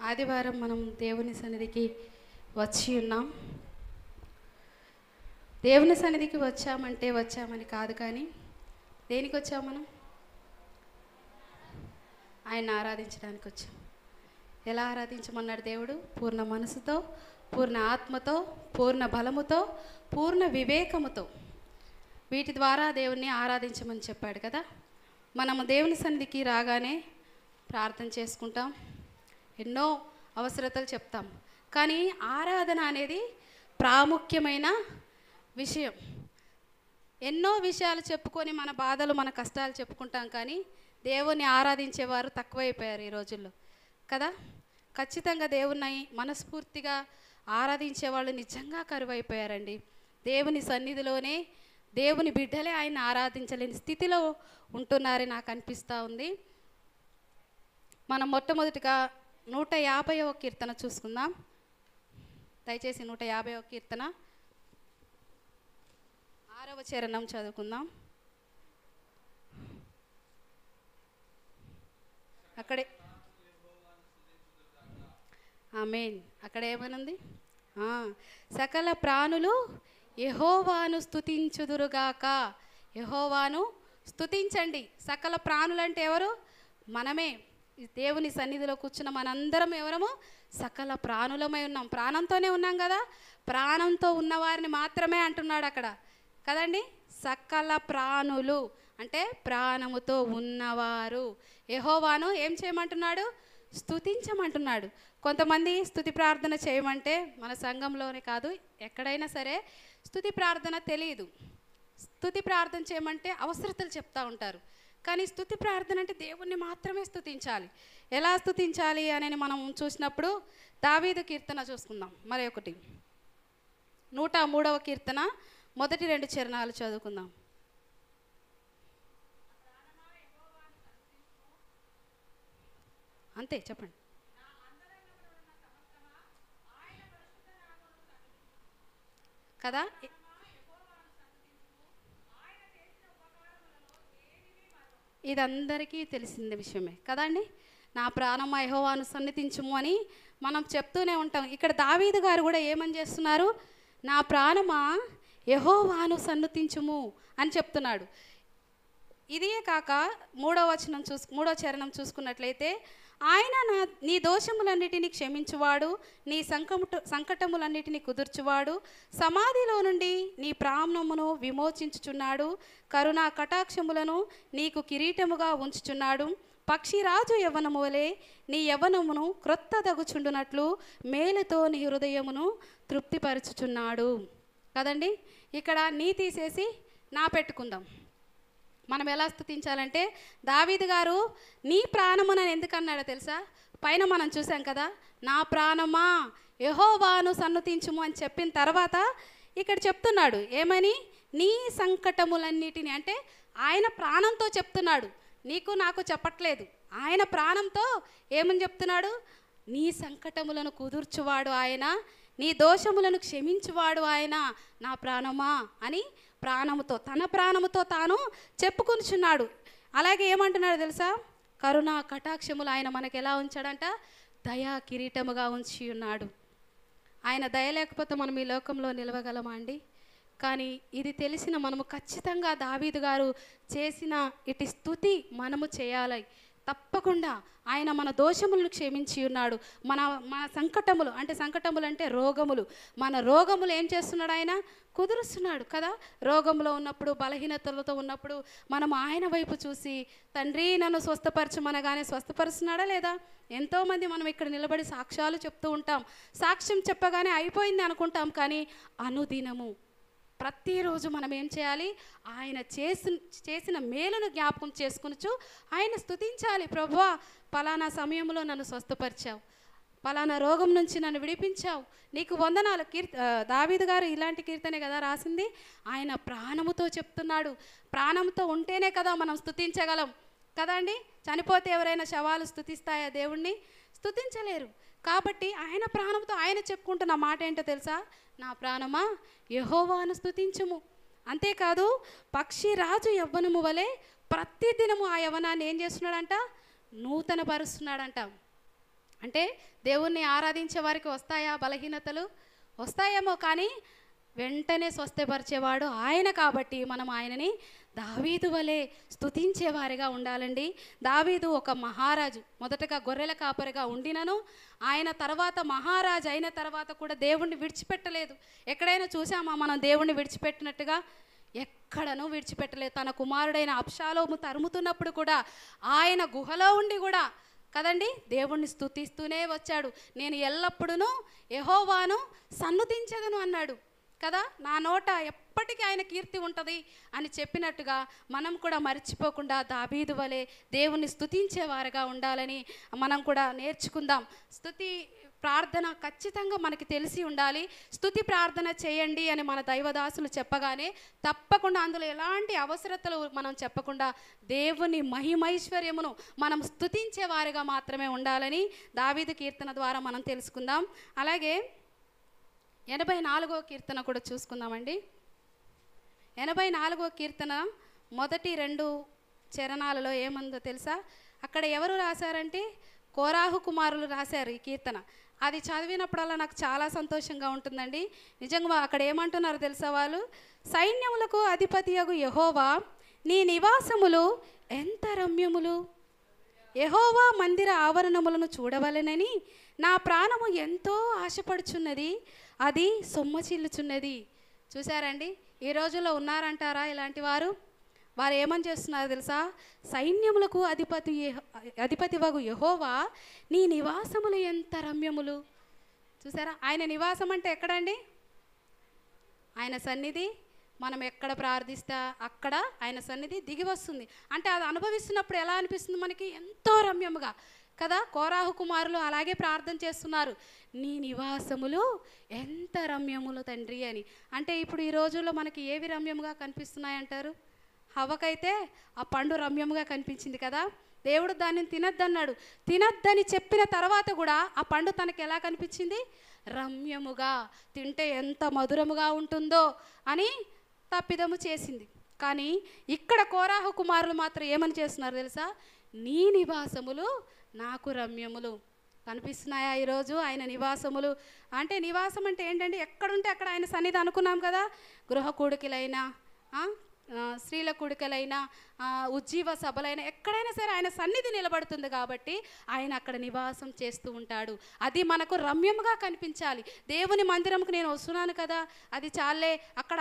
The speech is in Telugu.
ఆదివారం మనం దేవుని సన్నిధికి వచ్చి ఉన్నాం. దేవుని సన్నిధికి వచ్చామంటే వచ్చామని కాదు, కానీ దేనికి వచ్చాం? మనం ఆయన ఆరాధించడానికి వచ్చాం. ఎలా ఆరాధించమన్నాడు దేవుడు? పూర్ణ మనసుతో, పూర్ణ ఆత్మతో, పూర్ణ బలముతో, పూర్ణ వివేకముతో, వీటి ద్వారా దేవుణ్ణి ఆరాధించమని చెప్పాడు కదా. మనము దేవుని సన్నిధికి రాగానే ప్రార్థన చేసుకుంటాం, ఎన్నో అవసరతలు చెప్తాం, కానీ ఆరాధన అనేది ప్రాముఖ్యమైన విషయం. ఎన్నో విషయాలు చెప్పుకొని మన బాధలు మన కష్టాలు చెప్పుకుంటాం, కానీ దేవుణ్ణి ఆరాధించేవారు తక్కువైపోయారు ఈ రోజుల్లో కదా. ఖచ్చితంగా దేవుణ్ణి మనస్ఫూర్తిగా ఆరాధించే వాళ్ళు నిజంగా కరువైపోయారండి. దేవుని సన్నిధిలోనే దేవుని బిడ్డలే ఆయన ఆరాధించలేని స్థితిలో ఉంటున్నారని నాకు అనిపిస్తూ ఉంది. మనం మొట్టమొదటిగా 150వ కీర్తన చూసుకుందాం. దయచేసి 150వ కీర్తన 6వ చరణం చదువుకుందాం. అక్కడే ఆమేన్. అక్కడ ఏమనుంది? సకల ప్రాణులు యెహోవాను స్తుతించుదురుగాక. యెహోవాను స్తుతించండి. సకల ప్రాణులు అంటే ఎవరు? మనమే. దేవుని సన్నిధిలో కూర్చున్న మనందరం ఎవరము? సకల ప్రాణులమై ఉన్నాం. ప్రాణంతోనే ఉన్నాం కదా. ప్రాణంతో ఉన్నవారిని మాత్రమే అంటున్నాడు అక్కడ కదండి. సకల ప్రాణులు అంటే ప్రాణముతో ఉన్నవారు యెహోవాను ఏం చేయమంటున్నాడు? స్తుతించమంటున్నాడు. కొంతమంది స్తుతి ప్రార్థన చేయమంటే, మన సంఘంలోనే కాదు ఎక్కడైనా సరే స్తుతి ప్రార్థన తెలియదు. స్తుతి ప్రార్థన చేయమంటే అవసరతలు చెప్తూ ఉంటారు, కానీ స్తుతి ప్రార్థన అంటే దేవుణ్ణి మాత్రమే స్తుతించాలి. ఎలా స్తుతించాలి అని మనం చూసినప్పుడు దావీదు కీర్తన చూసుకుందాం. మరి ఒకటి 103వ కీర్తన మొదటి 2 చరణాలు చదువుకుందాం. అంతే చెప్పండి. కదా, ఇదందరికీ తెలిసిన విషయమే కదండి. నా ప్రాణమా యెహోవాను సన్నిధించుము అని మనం చెప్తూనే ఉంటాం. ఇక్కడ దావీదు గారు కూడా ఏమని చేస్తున్నారు? నా ప్రాణమా యెహోవాను సన్నిధించుము అని చెప్తున్నాడు. ఇదే కాక 3వ చరణం చూసుకున్నట్లయితే, ఆయన నీ దోషములన్నిటినీ క్షమించువాడు, నీ సంకటములన్నిటినీ కుదుర్చువాడు, సమాధిలో నుండి నీ ప్రాణమును విమోచించుచున్నాడు, కరుణా కటాక్షములను నీకు కిరీటముగా ఉంచుచున్నాడు, పక్షిరాజు యవ్వనము వలె నీ యవ్వనమును క్రొత్త దగుచుండునట్లు మేలుతో నీ హృదయమును తృప్తిపరచుచున్నాడు కదండి. ఇక్కడ నీ తీసేసి నా పెట్టుకుందాం. మనం ఎలా స్తుతించాలంటే, దావీదు గారు నీ ప్రాణమునని ఎందుకు అన్నాడో తెలుసా? పైన మనం చూసాం కదా, నా ప్రాణమా యెహోవాను సన్నుతించుము అని చెప్పిన తర్వాత ఇక్కడ చెప్తున్నాడు ఏమని? నీ సంకటములన్నిటిని, అంటే ఆయన ప్రాణంతో చెప్తున్నాడు, నీకు నాకు చెప్పట్లేదు. ఆయన ప్రాణంతో ఏమని చెప్తున్నాడు? నీ సంకటములను కుదుర్చువాడు ఆయన, నీ దోషములను క్షమించువాడు ఆయన, నా ప్రాణమా అని ప్రాణముతో, తన ప్రాణముతో తాను చెప్పుకొనిచున్నాడు. అలాగే ఏమంటున్నాడు తెలుసా? కరుణా కటాక్షములు ఆయన మనకు ఎలా ఉంచాడంట? దయా కిరీటముగా ఉంచి ఉన్నాడు. ఆయన దయ లేకపోతే మనం ఈ లోకంలో నిలవగలమా అండి? కానీ ఇది తెలిసిన మనము ఖచ్చితంగా దావీదు గారు చేసిన ఇటు స్తుతి మనము చేయాలి. తప్పకుండా ఆయన మన దోషములను క్షమించి ఉన్నాడు. మన సంకటములు అంటే రోగములు, మన రోగములు ఏం చేస్తున్నాడు? ఆయన కుదురుస్తున్నాడు కదా. రోగంలో ఉన్నప్పుడు, బలహీనతలతో ఉన్నప్పుడు మనం ఆయన వైపు చూసి, తండ్రి నన్ను స్వస్థపరచమనగానే స్వస్థపరుస్తున్నాడా లేదా? ఎంతోమంది మనం ఇక్కడ నిలబడి సాక్ష్యాలు చెప్తూ ఉంటాం. సాక్ష్యం చెప్పగానే అయిపోయింది అనుకుంటాం, కానీ అనుదినము ప్రతిరోజు మనం ఏం చేయాలి? ఆయన చేసిన మేలును జ్ఞాపకం చేసుకునొచ్చు ఆయన స్తుతించాలి. ప్రభువా, పలానా సమయంలో నన్ను స్వస్థపరిచావు, పలానా రోగం నుంచి నన్ను విడిపించావు, నీకు వందనాలు. దావీదు గారు ఇలాంటి కీర్తనే కదా రాసింది. ఆయన ప్రాణముతో చెప్తున్నాడు. ప్రాణంతో ఉంటేనే కదా మనం స్తుతించగలం కదండి. చనిపోతే ఎవరైనా శవాలు స్తుతిస్తాయా? దేవుణ్ణి స్తుతించలేరు. కాబట్టి ఆయన ప్రాణంతో ఆయన చెప్పుకుంటున్న మాట ఏంటో తెలుసా? నా ప్రాణమా యెహోవాను స్తుతించుము. అంతేకాదు, పక్షిరాజు యవ్వనము వలె ప్రతిదినము ఆ యవ్వనాన్ని ఏం చేస్తున్నాడంట? నూతన పరుస్తున్నాడంట. అంటే దేవుణ్ణి ఆరాధించే వారికి వస్తాయా బలహీనతలు? వస్తాయేమో, కానీ వెంటనే స్వస్థపరిచేవాడు ఆయన కాబట్టి మనం ఆయనని దావీదు వలె స్తుతించేవారిగా ఉండాలండి. దావీదు ఒక మహారాజు, మొదటగా గొర్రెల కాపరిగా ఉండినను ఆయన తర్వాత మహారాజు అయిన తర్వాత కూడా దేవుణ్ణి విడిచిపెట్టలేదు. ఎక్కడైనా చూసామా మనం దేవుణ్ణి విడిచిపెట్టినట్టుగా? ఎక్కడనూ విడిచిపెట్టలేదు. తన కుమారుడైన అబ్షాలోము తరుముతున్నప్పుడు కూడా ఆయన గుహలో ఉండి కూడా కదండి దేవుణ్ణి స్తుతిస్తూనే వచ్చాడు. నేను ఎల్లప్పుడూ యెహోవాను సన్నుతించెదను అన్నాడు కదా. నా నోట ఎప్పటికీ ఆయన కీర్తి ఉంటుంది అని చెప్పినట్టుగా మనం కూడా మర్చిపోకుండా దావీదు వలె దేవుణ్ణి స్తుతించేవారుగా ఉండాలని మనం కూడా నేర్చుకుందాం. స్తుతి ప్రార్థన ఖచ్చితంగా మనకి తెలిసి ఉండాలి. స్తుతి ప్రార్థన చేయండి అని మన దైవదాసులు చెప్పగానే తప్పకుండా అందులో ఎలాంటి అవసరతలు మనం చెప్పకుండా దేవుని మహిమైశ్వర్యమును మనం స్తుతించేవారుగా మాత్రమే ఉండాలని దావీదు కీర్తన ద్వారా మనం తెలుసుకుందాం. అలాగే 84వ కీర్తన కూడా చూసుకుందామండి. 84వ కీర్తన మొదటి 2 చరణాలలో ఏముందో తెలుసా? అక్కడ ఎవరు రాశారంటే కోరాహు కుమారులు రాశారు ఈ కీర్తన. అది చదివినప్పుడల్లా నాకు చాలా సంతోషంగా ఉంటుందండి. నిజంగా అక్కడ ఏమంటున్నారు తెలుసా వాళ్ళు? సైన్యములకు అధిపతియగు యెహోవా, నీ నివాసములు ఎంత రమ్యములు! యెహోవా మందిర ఆవరణములను చూడవలెనని నా ప్రాణము ఎంతో ఆశపడుచున్నది, అది సొమ్మచిల్లుచున్నది. చూసారండి, ఈ రోజుల్లో ఉన్నారంటారా ఇలాంటి వారు? వారు ఏమని చేస్తున్నారు తెలుసా? సైన్యములకు అధిపతివగు యెహోవా, నీ నివాసములు ఎంత రమ్యములు! చూసారా, ఆయన నివాసం అంటే ఎక్కడండి? ఆయన సన్నిధి. మనం ఎక్కడ ప్రార్థిస్తే అక్కడ ఆయన సన్నిధి దిగి వస్తుంది. అంటే అది అనుభవిస్తున్నప్పుడు ఎలా అనిపిస్తుంది మనకి? ఎంతో రమ్యముగా కదా. కోరాహు కుమారులు అలాగే ప్రార్థన చేస్తున్నారు, నీ నివాసములు ఎంత రమ్యములు తండ్రి అని. అంటే ఇప్పుడు ఈ రోజుల్లో మనకి ఏవి రమ్యముగా కనిపిస్తున్నాయంటారు? హవ్వకైతే ఆ పండు రమ్యముగా కనిపించింది కదా. దేవుడు దానిని తినద్దన్నాడు. తినద్దని చెప్పిన తర్వాత కూడా ఆ పండు తనకి ఎలా కనిపించింది? రమ్యముగా, తింటే ఎంత మధురముగా ఉంటుందో అని తప్పిదము చేసింది. కానీ ఇక్కడ కోరాహు కుమారులు మాత్రం ఏమని చేస్తున్నారు తెలుసా? నీ నివాసములు నాకు రమ్యములు. కనిపిస్తున్నాయా ఈరోజు ఆయన నివాసములు? అంటే నివాసం అంటే ఏంటంటే ఎక్కడుంటే అక్కడ ఆయన సన్నిధి అనుకున్నాం కదా. గృహ కూడికలైనా, స్త్రీల కూడికలైనా, ఉజ్జీవ సభలైనా ఎక్కడైనా సరే ఆయన సన్నిధి నిలబడుతుంది కాబట్టి ఆయన అక్కడ నివాసం చేస్తూ ఉంటాడు. అది మనకు రమ్యముగా కనిపించాలి. దేవుని మందిరంకు నేను వస్తున్నాను కదా, అది చాలే, అక్కడ